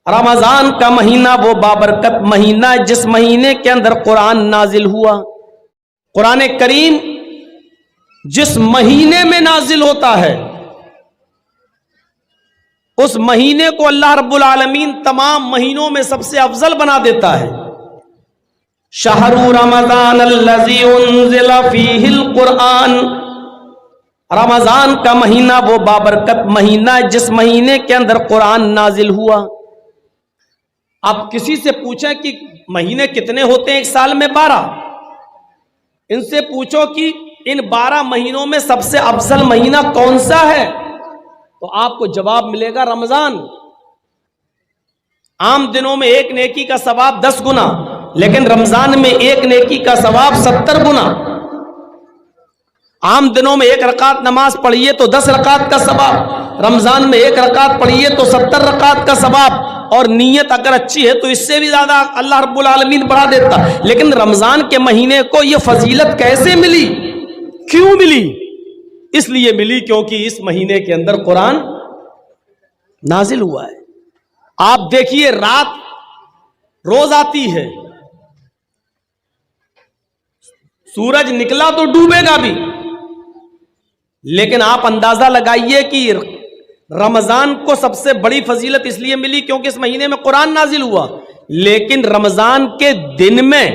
رمضان کا مہینہ وہ بابرکت مہینہ ہے جس مہینے کے اندر قرآن نازل ہوا. قرآن کریم جس مہینے میں نازل ہوتا ہے اس مہینے کو اللہ رب العالمین تمام مہینوں میں سب سے افضل بنا دیتا ہے. شہر رمضان الذی انزل فیہ القرآن، رمضان کا مہینہ وہ بابرکت مہینہ ہے جس مہینے کے اندر قرآن نازل ہوا. آپ کسی سے پوچھیں کہ مہینے کتنے ہوتے ہیں ایک سال میں؟ 12. ان سے پوچھو کہ ان 12 مہینوں میں سب سے افضل مہینہ کون سا ہے تو آپ کو جواب ملے گا رمضان. عام دنوں میں ایک نیکی کا ثواب 10 گنا، لیکن رمضان میں ایک نیکی کا ثواب 70 گنا. عام دنوں میں ایک رکعت نماز پڑھیے تو 10 رکعت کا ثواب، رمضان میں ایک رکعت پڑھیے تو 70 رکعت کا ثواب، اور نیت اگر اچھی ہے تو اس سے بھی زیادہ اللہ رب العالمین بڑھا دیتا. لیکن رمضان کے مہینے کو یہ فضیلت کیسے ملی؟ کیوں ملی؟ اس لیے ملی کیونکہ اس مہینے کے اندر قرآن نازل ہوا ہے. آپ دیکھیے رات روز آتی ہے، سورج نکلا تو ڈوبے گا بھی، لیکن آپ اندازہ لگائیے کہ رمضان کو سب سے بڑی فضیلت اس لیے ملی کیونکہ اس مہینے میں قرآن نازل ہوا. لیکن رمضان کے دن میں،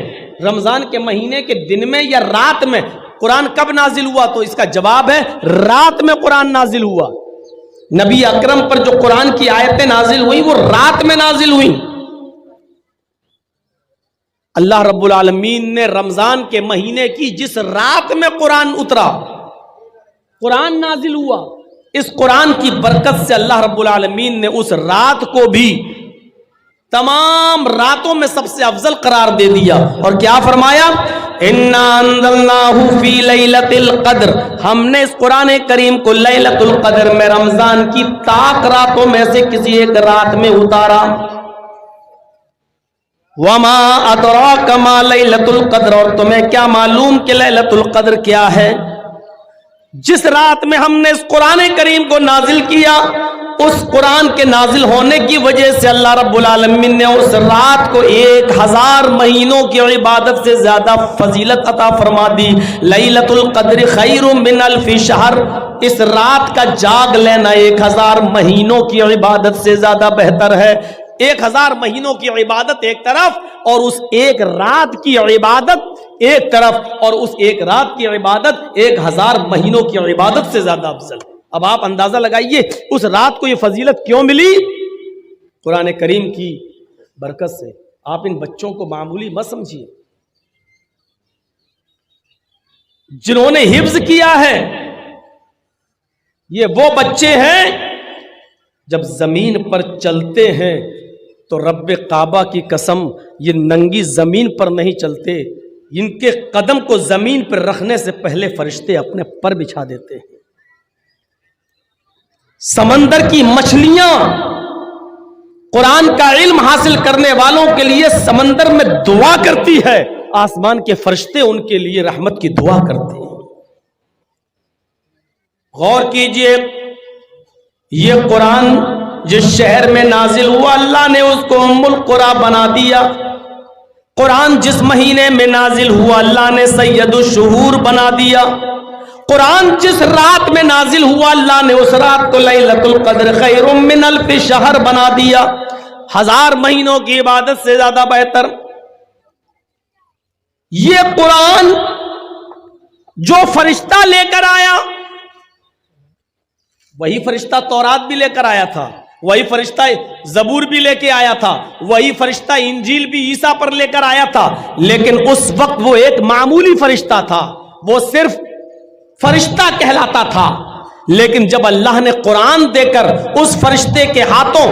رمضان کے مہینے کے دن میں یا رات میں قرآن کب نازل ہوا؟ تو اس کا جواب ہے رات میں قرآن نازل ہوا. نبی اکرم پر جو قرآن کی آیتیں نازل ہوئیں وہ رات میں نازل ہوئیں. اللہ رب العالمین نے رمضان کے مہینے کی جس رات میں قرآن اترا، قرآن نازل ہوا، اس قرآن کی برکت سے اللہ رب العالمین نے اس رات کو بھی تمام راتوں میں سب سے افضل قرار دے دیا. اور کیا فرمایا؟ اِنَّا أَنزَلْنَاهُ فِي لَيْلَةِ الْقَدْرِ، ہم نے اس قرآن کریم کو لیلۃ القدر میں، رمضان کی طاق راتوں میں سے کسی ایک رات میں اتارا. وَمَا أَدْرَاكَ مَا لَيْلَةُ الْقَدْرِ، اور تمہیں کیا معلوم کہ لیلۃ القدر کیا ہے؟ جس رات میں ہم نے اس قرآن کریم کو نازل کیا، اس قرآن کے نازل ہونے کی وجہ سے اللہ رب العالمین نے اس رات کو 1000 مہینوں کی عبادت سے زیادہ فضیلت عطا فرما دی. لیلۃ القدر خیر من الف شہر، اس رات کا جاگ لینا 1000 مہینوں کی عبادت سے زیادہ بہتر ہے. 1000 مہینوں کی عبادت ایک طرف اور اس ایک رات کی عبادت ایک طرف، اور اس ایک رات کی عبادت 1000 مہینوں کی عبادت سے زیادہ افضل. اب آپ اندازہ لگائیے اس رات کو یہ فضیلت کیوں ملی؟ قرآن کریم کی برکت سے. آپ ان بچوں کو معمولی مت سمجھیے، جنہوں نے حفظ کیا ہے یہ وہ بچے ہیں جب زمین پر چلتے ہیں تو رب کعبہ کی قسم یہ ننگی زمین پر نہیں چلتے، ان کے قدم کو زمین پر رکھنے سے پہلے فرشتے اپنے پر بچھا دیتے ہیں. سمندر کی مچھلیاں قرآن کا علم حاصل کرنے والوں کے لیے سمندر میں دعا کرتی ہے، آسمان کے فرشتے ان کے لیے رحمت کی دعا کرتے ہیں. غور کیجئے، یہ قرآن جس شہر میں نازل ہوا اللہ نے اس کو ام القری بنا دیا. قرآن جس مہینے میں نازل ہوا اللہ نے سید الشہور بنا دیا. قرآن جس رات میں نازل ہوا اللہ نے اس رات کو لیلۃ القدر خیر من الف شہر بنا دیا، 1000 مہینوں کی عبادت سے زیادہ بہتر. یہ قرآن جو فرشتہ لے کر آیا، وہی فرشتہ تورات بھی لے کر آیا تھا، وہی فرشتہ زبور بھی لے کے آیا تھا، وہی فرشتہ انجیل بھی عیسیٰ پر لے کر آیا تھا. لیکن اس وقت وہ ایک معمولی فرشتہ تھا، وہ صرف فرشتہ کہلاتا تھا. لیکن جب اللہ نے قرآن دے کر اس فرشتے کے ہاتھوں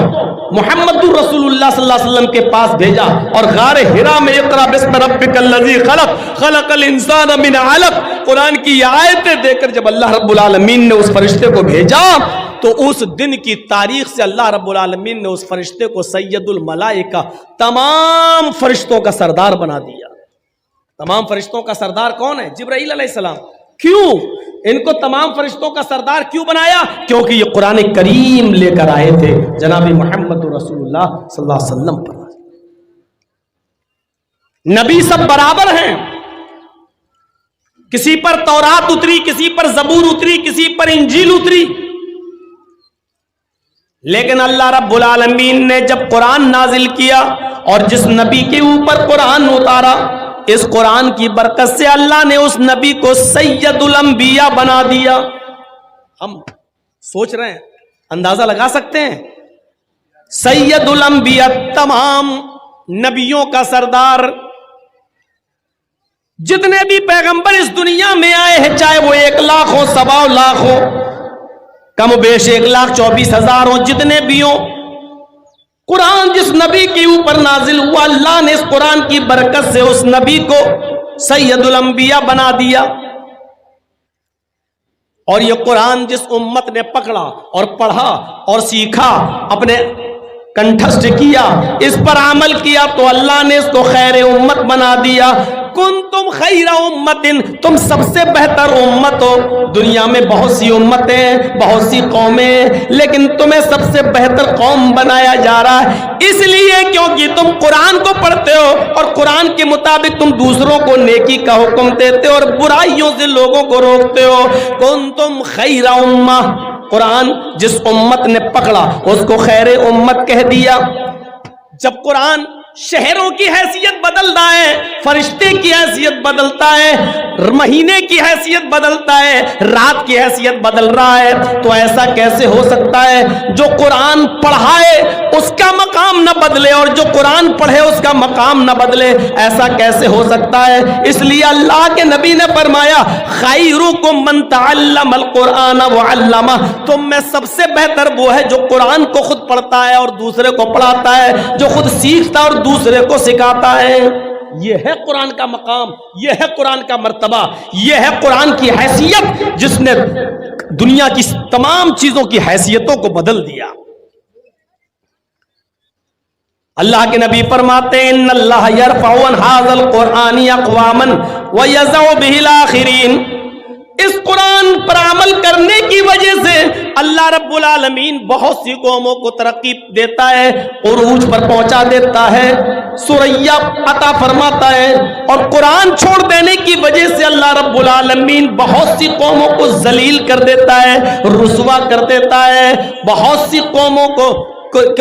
محمد رسول اللہ صلی اللہ علیہ وسلم کے پاس بھیجا اور غار حرا میں اقرا بسم ربک الذی خلق خلق الانسان من علق، قرآن کی آیتیں دے کر جب اللہ رب العالمین نے اس فرشتے کو بھیجا تو اس دن کی تاریخ سے اللہ رب العالمین نے اس فرشتے کو سید الملائکہ، تمام فرشتوں کا سردار بنا دیا. تمام فرشتوں کا سردار کون ہے؟ جبرائیل علیہ السلام. کیوں ان کو تمام فرشتوں کا سردار کیوں بنایا؟ کیونکہ یہ قرآن کریم لے کر آئے تھے جناب محمد رسول اللہ صلی اللہ علیہ وسلم پر. نبی سب برابر ہیں، کسی پر تورات اتری، کسی پر زبور اتری، کسی پر انجیل اتری، لیکن اللہ رب العالمین نے جب قرآن نازل کیا اور جس نبی کے اوپر قرآن اتارا، اس قرآن کی برکت سے اللہ نے اس نبی کو سید الانبیاء بنا دیا. ہم سوچ رہے ہیں، اندازہ لگا سکتے ہیں، سید الانبیاء، تمام نبیوں کا سردار. جتنے بھی پیغمبر اس دنیا میں آئے ہیں، چاہے وہ 1 لاکھ ہو، 1.25 لاکھ ہو، کم و بیش 1,24,000 ہو، جتنے بھی ہوں، قرآن جس نبی کے اوپر نازل ہوا، اللہ نے اس قرآن کی برکت سے اس نبی کو سید الانبیاء بنا دیا. اور یہ قرآن جس امت نے پکڑا اور پڑھا اور سیکھا، اپنے کنٹھسٹ کیا، اس پر عمل کیا، تو اللہ نے اس کو خیر امت بنا دیا. کنتم خیر امت، تم سب سے بہتر امت ہو. دنیا میں بہت سی امتیں، بہت سی قومیں، لیکن تمہیں سب سے بہتر قوم بنایا جا رہا ہے. اس لیے کیونکہ تم قرآن کو پڑھتے ہو اور قرآن کے مطابق تم دوسروں کو نیکی کا حکم دیتے ہو اور برائیوں سے لوگوں کو روکتے ہو. کنتم خیر امہ، قرآن جس امت نے پکڑا اس کو خیر امت کہہ دیا. جب قرآن شہروں کی حیثیت بدلتا ہے، فرشتے کی حیثیت بدلتا ہے، مہینے کی حیثیت بدلتا ہے، رات کی حیثیت بدل رہا ہے، تو ایسا کیسے ہو سکتا ہے جو قرآن پڑھائے اس کا مقام نہ بدلے اور جو قرآن پڑھے اس کا مقام نہ بدلے؟ ایسا کیسے ہو سکتا ہے؟ اس لیے اللہ کے نبی نے فرمایا، خیرکم من تعلم القرآن وعلمہ، تم میں سب سے بہتر وہ ہے جو قرآن کو خود پڑھتا ہے اور دوسرے کو پڑھاتا ہے، جو خود سیکھتا اور دوسرے کو سکھاتا ہے. یہ ہے قرآن کا مقام، یہ ہے قرآن کا مرتبہ، یہ ہے قرآن کی حیثیت جس نے دنیا کی تمام چیزوں کی حیثیتوں کو بدل دیا. اللہ کے نبی فرماتے ہیں، ان اللہ یرفع عن ھذا القرآن اقواما ویضع به الاخرین. اس قرآن پر عمل کرنے کی وجہ سے اللہ رب العالمین بہت سی قوموں کو ترقی دیتا ہے، عروج پر پہنچا دیتا ہے، ثریا عطا فرماتا ہے. اور قرآن چھوڑ دینے کی وجہ سے اللہ رب العالمین بہت سی قوموں کو ذلیل کر دیتا ہے، رسوا کر دیتا ہے، بہت سی قوموں کو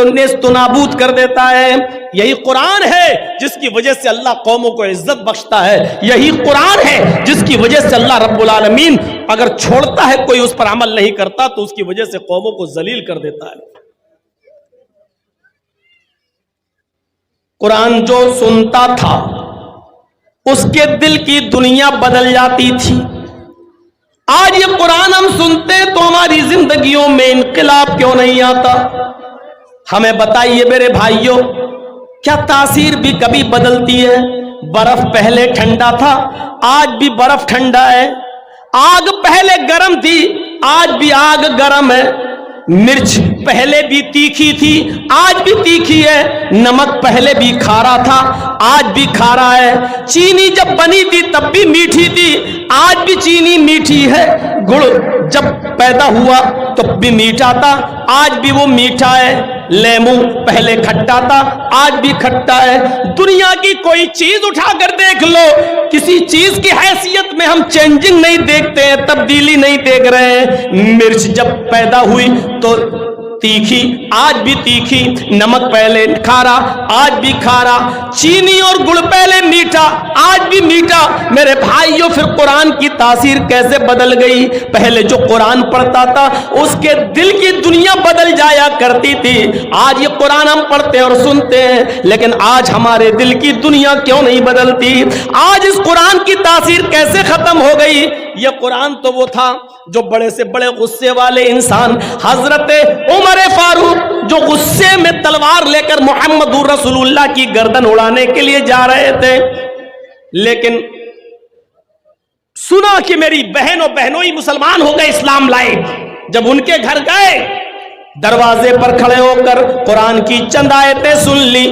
نیست و نابود کر دیتا ہے. یہی قرآن ہے جس کی وجہ سے اللہ قوموں کو عزت بخشتا ہے. یہی قرآن ہے جس کی وجہ سے اللہ رب العالمین اگر چھوڑتا ہے، کوئی اس پر عمل نہیں کرتا، تو اس کی وجہ سے قوموں کو ذلیل کر دیتا ہے. قرآن جو سنتا تھا اس کے دل کی دنیا بدل جاتی تھی. آج یہ قرآن ہم سنتے تو ہماری زندگیوں میں انقلاب کیوں نہیں آتا؟ ہمیں بتائیے میرے بھائیوں، کیا تاثیر بھی کبھی بدلتی ہے؟ برف پہلے ٹھنڈا تھا، آج بھی برف ٹھنڈا ہے. آگ پہلے گرم تھی، آج بھی آگ گرم ہے. مرچ پہلے بھی تیکھی تھی، آج بھی تیکھی ہے. نمک پہلے بھی کھارا تھا، آج بھی کھارا ہے. چینی جب بنی تھی تب بھی میٹھی تھی، آج بھی چینی میٹھی ہے. گڑ جب پیدا ہوا تو بھی میٹھا تھا، آج بھی وہ میٹھا ہے. لیمو پہلے کھٹا تھا، آج بھی کھٹا ہے. دنیا کی کوئی چیز اٹھا کر دیکھ لو، کسی چیز کی حیثیت میں ہم چینجنگ نہیں دیکھتے ہیں، تبدیلی نہیں دیکھ رہے ہیں. مرچ جب پیدا ہوئی تو تیکھی، آج بھی تیکھی. نمک پہلے کھارا، آج بھی کھارا. چینی اور گڑ پہلے میٹھا، آج بھی میٹھا. میرے بھائیوں، پھر قرآن کی تاثیر کیسے بدل گئی؟ پہلے جو قرآن پڑھتا تھا اس کے دل کی دنیا بدل جایا کرتی تھی. آج یہ قرآن ہم پڑھتے اور سنتے ہیں، لیکن آج ہمارے دل کی دنیا کیوں نہیں بدلتی؟ آج اس قرآن کی تاثیر کیسے ختم ہو گئی؟ یہ قرآن تو وہ تھا جو بڑے سے بڑے غصے والے انسان حضرت عمر فاروق جو غصے میں تلوار لے کر محمد رسول اللہ کی گردن اڑانے کے لیے جا رہے تھے، لیکن سنا کہ میری بہنوں مسلمان ہو گئے، اسلام لائے. جب ان کے گھر گئے، دروازے پر کھڑے ہو کر قرآن کی چند آیتیں سن لی.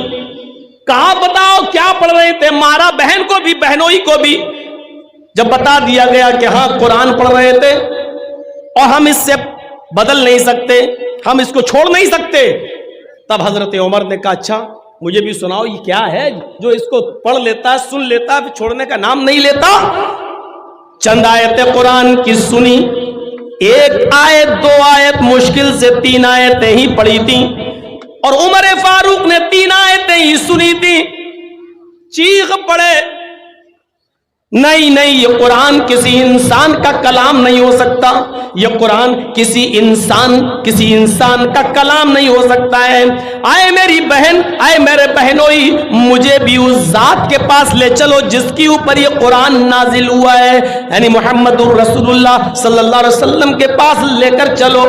کہا بتاؤ کیا پڑھ رہے تھے؟ مارا بہن کو بھی، بہنوئی کو بھی. جب بتا دیا گیا کہ ہاں قرآن پڑھ رہے تھے اور ہم اس سے بدل نہیں سکتے, ہم اس کو چھوڑ نہیں سکتے, تب حضرت عمر نے کہا اچھا مجھے بھی سناؤ یہ کیا ہے جو اس کو پڑھ لیتا ہے, سن لیتا ہے, پھر چھوڑنے کا نام نہیں لیتا. چند آیتیں قرآن کی سنی, ایک آیت دو آیت مشکل سے 3 آیتیں ہی پڑھی تھی, اور عمر فاروق نے 3 آیتیں ہی سنی تھی. چیخ پڑے نہیں نہیں, یہ قرآن کسی انسان کا کلام نہیں ہو سکتا, یہ قرآن کسی انسان کا کلام نہیں ہو سکتا ہے. آئے میری بہن, آئے میرے بہنوئی, مجھے بھی اس ذات کے پاس لے چلو جس کے اوپر یہ قرآن نازل ہوا ہے, یعنی محمد رسول اللہ صلی اللہ علیہ وسلم کے پاس لے کر چلو.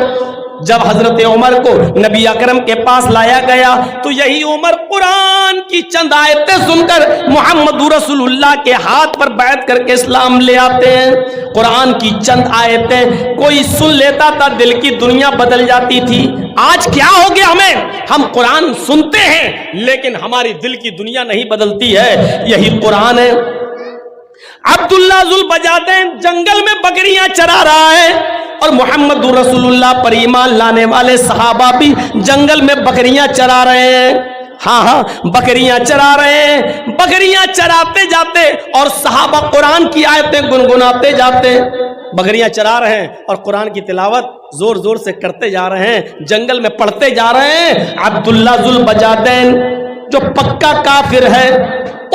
جب حضرت عمر کو نبی اکرم کے پاس لایا گیا تو یہی عمر قرآن کی چند آیتیں سن کر محمد رسول اللہ کے ہاتھ پر بیعت کر کے اسلام لے آتے ہیں. قرآن کی چند آیتیں کوئی سن لیتا تھا دل کی دنیا بدل جاتی تھی. آج کیا ہو گیا ہم قرآن سنتے ہیں لیکن ہماری دل کی دنیا نہیں بدلتی ہے. یہی قرآن ہے. عبداللہ ذوالبجادین جنگل میں بکریاں چرا رہا ہے اور محمد رسول اللہ پر ایمان لانے والے صحابہ بھی جنگل میں بکریاں چرا رہے ہیں. ہاں بکریاں چرا رہے ہیں. بکریاں چراتے جاتے اور صحابہ قرآن کی آیتیں گنگناتے جاتے. بکریاں چرا رہے ہیں اور قرآن کی تلاوت زور زور سے کرتے جا رہے ہیں, جنگل میں پڑھتے جا رہے ہیں. عبداللہ ذوالبجادین جو پکا کافر ہے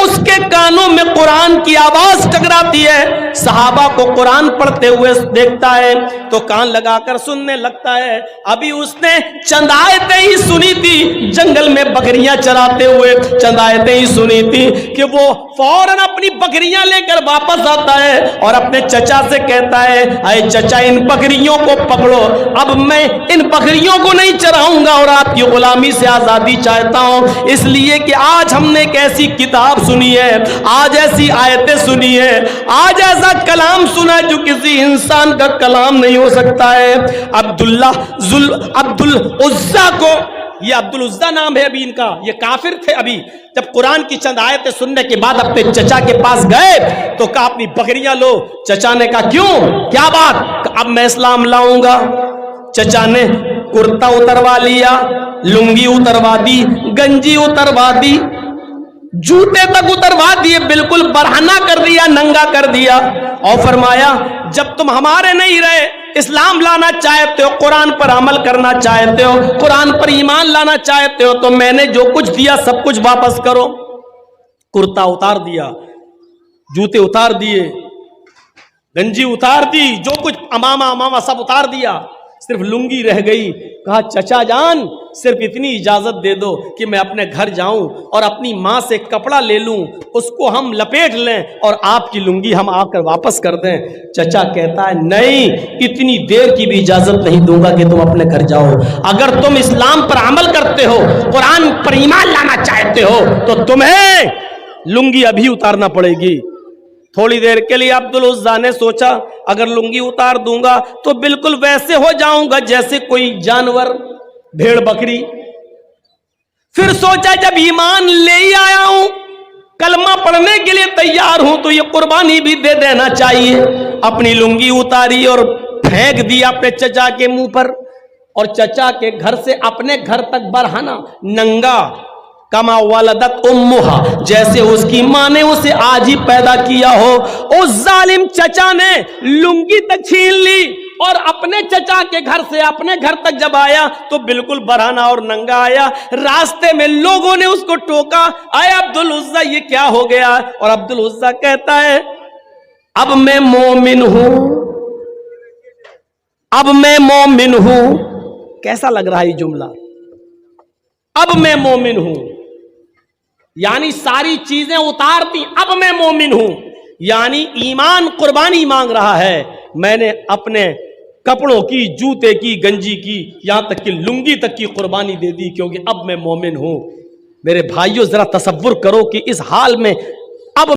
اس کے کانوں میں قرآن کی آواز ٹکراتی ہے. صحابہ کو قرآن پڑھتے ہوئے دیکھتا ہے تو کان لگا کر سننے لگتا ہے. ابھی اس نے چند آیتیں ہی سنی تھی جنگل میں بکریاں چراتے ہوئے, چند آیتیں ہی سنی تھی کہ وہ فوراً اپنی بکریاں لے کر واپس آتا ہے اور اپنے چچا سے کہتا ہے اے چچا ان بکریوں کو پکڑو, اب میں ان بکریوں کو نہیں چراؤں گا اور آپ کی غلامی سے آزادی چاہتا ہوں, اس لیے کہ آج ہم نے ایک ایسی کتاب سنی ہے, آج ایسی آیتیں سنی ہے, آج ایسا کلام سنا ہے جو کسی انسان کا کلام نہیں ہو سکتا ہے. عبدالعزا کو, یہ عبدالعزا نام ہے ابھی ان کا, یہ کافر تھے. ابھی جب قرآن کی چند آیتیں سننے کے بعد اپنے چچا کے پاس گئے تو کہا اپنی بکریاں لو. چچا نے کہا کیوں, کیا بات؟ اب میں اسلام لاؤں گا. چچا نے کرتا اتروا لیا, لنگی اتروا دی, گنجی اتروا دی, جوتے تک اتروا دیے, بالکل برہنہ کر دیا, ننگا کر دیا, اور فرمایا جب تم ہمارے نہیں رہے, اسلام لانا چاہتے ہو, قرآن پر عمل کرنا چاہتے ہو, قرآن پر ایمان لانا چاہتے ہو, تو میں نے جو کچھ دیا سب کچھ واپس کرو. کرتا اتار دیا, جوتے اتار دیے, گنجی اتار دی, جو کچھ امامہ سب اتار دیا, صرف لنگی رہ گئی. کہا چچا جان صرف اتنی اجازت دے دو کہ میں اپنے گھر جاؤں اور اپنی ماں سے کپڑا لے لوں, اس کو ہم لپیٹ لیں اور آپ کی لنگی ہم آ کر واپس کر دیں. چچا کہتا ہے نہیں, اتنی دیر کی بھی اجازت نہیں دوں گا کہ تم اپنے گھر جاؤ. اگر تم اسلام پر عمل کرتے ہو, قرآن پر ایمان لانا چاہتے ہو, تو تمہیں لنگی ابھی اتارنا پڑے گی. تھوڑی دیر کے لیے عبدالعزا نے سوچا اگر لنگی اتار دوں گا تو بالکل ویسے ہو جاؤں گا جیسے کوئی جانور, بھیڑ بکری. پھر سوچا جب ایمان لے ہی آیا ہوں, کلمہ پڑھنے کے لیے تیار ہوں, تو یہ قربانی بھی دے دینا چاہیے. اپنی لنگی اتاری اور پھینک دیا اپنے چچا کے منہ پر, اور چچا کے گھر سے اپنے گھر تک برہنہ, ننگا, کما ولدت امہا, جیسے اس کی ماں نے اسے آج ہی پیدا کیا ہو. اس ظالم چچا نے لنگی تک چھین لی اور اپنے چچا کے گھر سے اپنے گھر تک جب آیا تو بالکل برہنہ اور ننگا آیا. راستے میں لوگوں نے اس کو ٹوکا, اے عبدالعزا یہ کیا ہو گیا؟ اور عبدالعزا کہتا ہے اب میں مومن ہوں, اب میں مومن ہوں. کیسا لگ رہا ہے یہ جملہ؟ اب میں مومن ہوں, یعنی ساری چیزیں اتار دی, اب میں مومن ہوں, یعنی ایمان قربانی مانگ رہا ہے. میں نے اپنے کپڑوں کی, جوتے کی, گنجی کی, یہاں تک کہ لنگی تک کی قربانی دے دی, کیونکہ اب میں مومن ہوں. میرے بھائیوں ذرا تصور کرو کہ اس حال میں